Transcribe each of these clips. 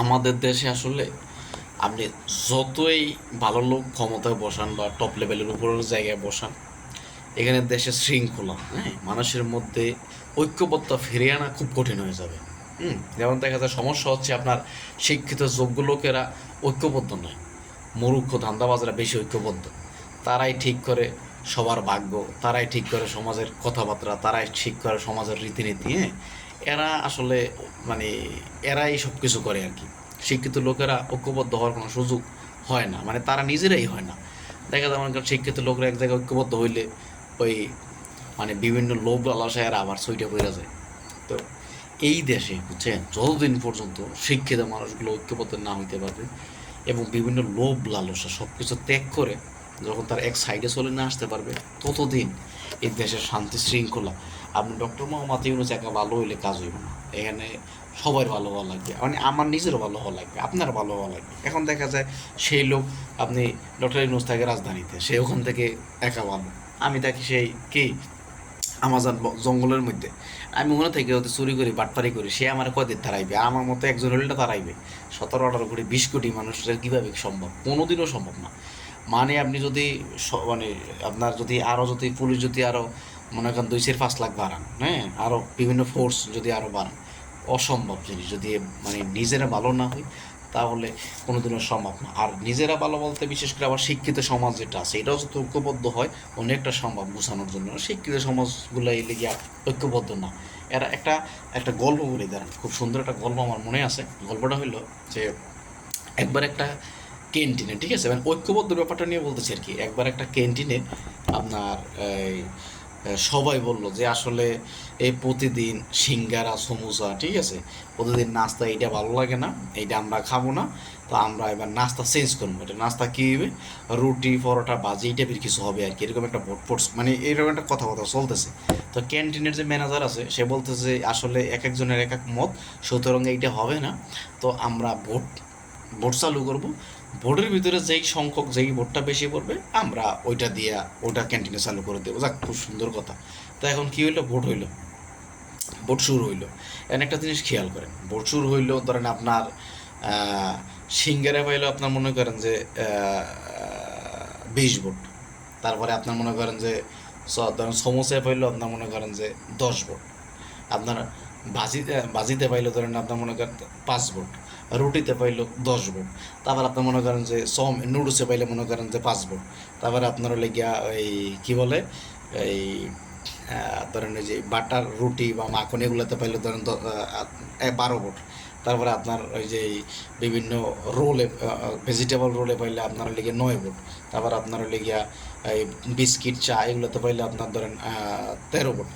আমাদের দেশে আসলে আপনি যতই ভালো লোক ক্ষমতায় বসান বা টপ লেভেলের উপরের জায়গায় বসান, এখানে দেশে শৃঙ্খলা, হ্যাঁ, মানুষের মধ্যে ঐক্যবদ্ধ ফিরিয়ে আনা খুব কঠিন হয়ে যাবে। যেমন দেখা যায় সমস্যা হচ্ছে আপনার শিক্ষিত যোগ্য লোকেরা ঐক্যবদ্ধ নয়, মূর্খ ধান্দাবাজরা বেশি ঐক্যবদ্ধ। তারাই ঠিক করে সবার ভাগ্য, তারাই ঠিক করে সমাজের কথাবার্তা, তারাই ঠিক করে সমাজের রীতিনীতি। হ্যাঁ, এরা আসলে মানে এরাই সব কিছু করে আর কি। শিক্ষিত লোকেরা ঐক্যবদ্ধ হওয়ার কোনো সুযোগ হয় না, মানে তারা নিজেরাই হয় না। দেখা যায় মনে করেন শিক্ষিত লোকরা এক জায়গায় ঐক্যবদ্ধ হইলে ওই মানে বিভিন্ন লোভ লালসায় এরা আবার ছইটা পড়ে যায়। তো এই দেশে বুঝছেন, যতদিন পর্যন্ত শিক্ষিত মানুষগুলো ঐক্যবদ্ধ না হইতে পারবে এবং বিভিন্ন লোভ লালসা সব কিছু ত্যাগ করে যখন তার এক সাইডে চলে না আসতে পারবে, ততদিন এই দেশের শান্তি শৃঙ্খলা, আপনি ডক্টর মোহাম্মদ ইউনূস একা ভালো হইলে কাজ হইব না। এখানে সবার ভালো হওয়া লাগবে, মানে আমার নিজেরও ভালো হওয়া লাগবে, আপনার ভালো হওয়া লাগবে। এখন দেখা যায় সেই লোক, আপনি ডক্টর ইউনূস থাকে রাজধানীতে, সে ওখান থেকে একা ভালো। আমি দেখি সেই কি আমাজন জঙ্গলের মধ্যে, আমি মনে থেকে ওদের চুরি করি বাটপারি করি, সে আমার কয়দিন তারাইবে? আমার মতো একজন হইলে তারাইবে। 17-18 কোটি 20 কোটি মানুষের কীভাবে সম্ভব? কোনোদিনও সম্ভব না। মানে আপনি যদি মানে আপনার যদি আরও যদি পুলিশ যদি আরও মনে করেন 2-5 লাখ বাড়ান, হ্যাঁ, আরও বিভিন্ন ফোর্স যদি আরও বাড়ান, অসম্ভব জিনিস। যদি মানে নিজেরা ভালো না হই তাহলে কোনোদিনও সম্ভব না। আর নিজেরা ভালো বলতে বিশেষ করে আবার শিক্ষিত সমাজ যেটা আছে এটাও যদি ঐক্যবদ্ধ হয় অনেকটা সম্ভব বোঝানোর জন্য। শিক্ষিত সমাজগুলো এই লেগে ঐক্যবদ্ধ না। এরা একটা একটা গল্প বলে দেন, খুব সুন্দর একটা গল্প আমার মনে আছে। গল্পটা হইলো যে একবার একটা ক্যান্টিনে, ঠিক আছে, মানে ঐক্যবদ্ধ ব্যাপারটা নিয়ে বলতেছি আর কি। একবার একটা ক্যান্টিনে আপনার এই সবাই বলল যে আসলে এই প্রতিদিন সিঙ্গারা সমোসা, ঠিক আছে, প্রতিদিন নাস্তা এইটা ভালো লাগে না, এইটা আমরা খাবো না। তো আমরা এবার নাস্তা চেঞ্জ করবো। এটা নাস্তা কী হবে? রুটি পরোটা ভাজি এই টাইপের কিছু হবে আর কি। এরকম একটা ভোট ফোর্স, মানে এরকম একটা কথাবার্তা চলতেছে। তো ক্যান্টিনের যে ম্যানেজার আছে সে বলতেছে আসলে এক একজনের এক এক মত, সুতরাং এইটা হবে না। তো আমরা ভোট ভোট চালু করব। ভোটের ভিতরে যেই সংখ্যক যেই ভোটটা বেশি পড়বে আমরা ওইটা দিয়া ওইটা ক্যান্টিনে চালু করে দেবো। যাক, খুব সুন্দর কথা। তো এখন কী হইলো? ভোট হইলো, ভোট শুরু হইলো। এখন একটা জিনিস খেয়াল করেন, ভোট শুরু হইলো ধরেন আপনার সিঙ্গারা পাইলো আপনার মনে করেন যে 20 ভোট। তারপরে আপনার মনে করেন যে ধরেন সমোসায় পাইলো আপনার মনে করেন যে 10 ভোট। আপনার বাজিতে পাইলো ধরেন আপনার মনে করেন 5 ভোট। রুটিতে পাইলো 10 ভোট। তারপর আপনার মনে করেন যে নুডলসে পাইলে মনে করেন যে 5 ভোট। তারপরে আপনার হলে গিয়া ওই কী বলে এই ধরেন ওই যে বাটার রুটি বা মাখন এগুলোতে পাইলে ধরেন 12 ভোট। তারপরে আপনার ওই যে বিভিন্ন রোলে ভেজিটেবল রোলে পাইলে আপনার হলে গিয়ে 9 ভোট। তারপর আপনার হলে গিয়া এই বিস্কিট চা এগুলোতে পাইলে আপনার ধরেন 13 ভোট।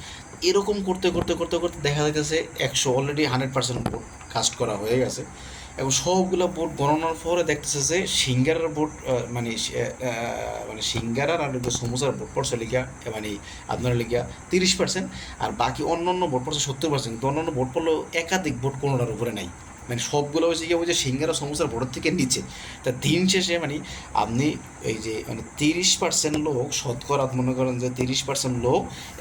এরকম করতে করতে করতে করতে দেখা যাইতেছে 100 অলরেডি 100% ভোট কাস্ট করা হয়ে গেছে। এবং সবগুলো ভোট গণনার পরে দেখতেছে যে সিঙ্গারার ভোট মানে মানে সিঙ্গারার আর সমোসার ভোট পড়ছে লিখিয়া মানে আপনার লিখিয়া 30%। আর বাকি অন্য অন্য ভোট পড়ছে 70%। কিন্তু অন্য অন্য ভোট পড়লেও একাধিক ভোট কোনোটার উপরে নাই, মানে সবগুলো হয়েছে গিয়ে ওই যে সিঙ্গারা সমোসার ভোটের থেকে নিচে। তা দিন শেষে মানে আপনি এই যে মানে 30% লোক, শতকরা মনে করেন যে 30% লোক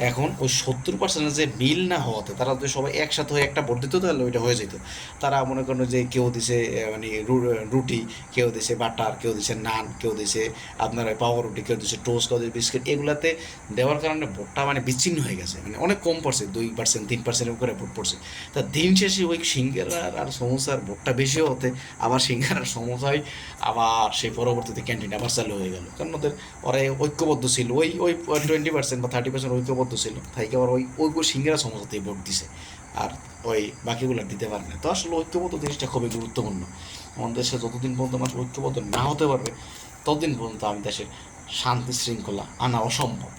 এখন ওই 70%-এর যে মিল না হওয়াতে তারা যদি সবাই একসাথে হয়ে একটা ভোট দিত তাহলে ওইটা হয়ে যেত। তারা মনে করেন যে কেউ দিছে মানে রুটি, কেউ দিছে বাটার, কেউ দিছে নান, কেউ দিছে আপনার পাউরুটি, কেউ দিছে টোস্ট, কেউ দিছে বিস্কিট। এগুলাতে দেওয়ার কারণে ভোটটা মানে বিচ্ছিন্ন হয়ে গেছে, মানে অনেক কম পড়ছে, 2% 3% করে ভোট পড়ছে। তা দিন শেষে ওই সিঙ্গারার আর সমোসার ভোটটা বেশি হতে আবার সিঙ্গারার সমোসায় আবার সেই পরবর্তীতে ক্যান্টিন আবার চালু হয়ে গেল। কারণ ওরা ঐক্যবদ্ধ ছিল, ওই ওই 20% বা 30% ঐক্যবদ্ধ ছিল, তাই আবার ওই ওই সিঙ্গারা সমোসাতেই ভোট দিছে। আর ওই বাকিগুলো দিতে পারে না। তো আসলে ঐক্যবদ্ধ জিনিসটা খুবই গুরুত্বপূর্ণ। আমাদের দেশে যতদিন পর্যন্ত মানুষ ঐক্যবদ্ধ না হতে পারবে ততদিন পর্যন্ত আমি দেশের শান্তি শৃঙ্খলা আনা অসম্ভব।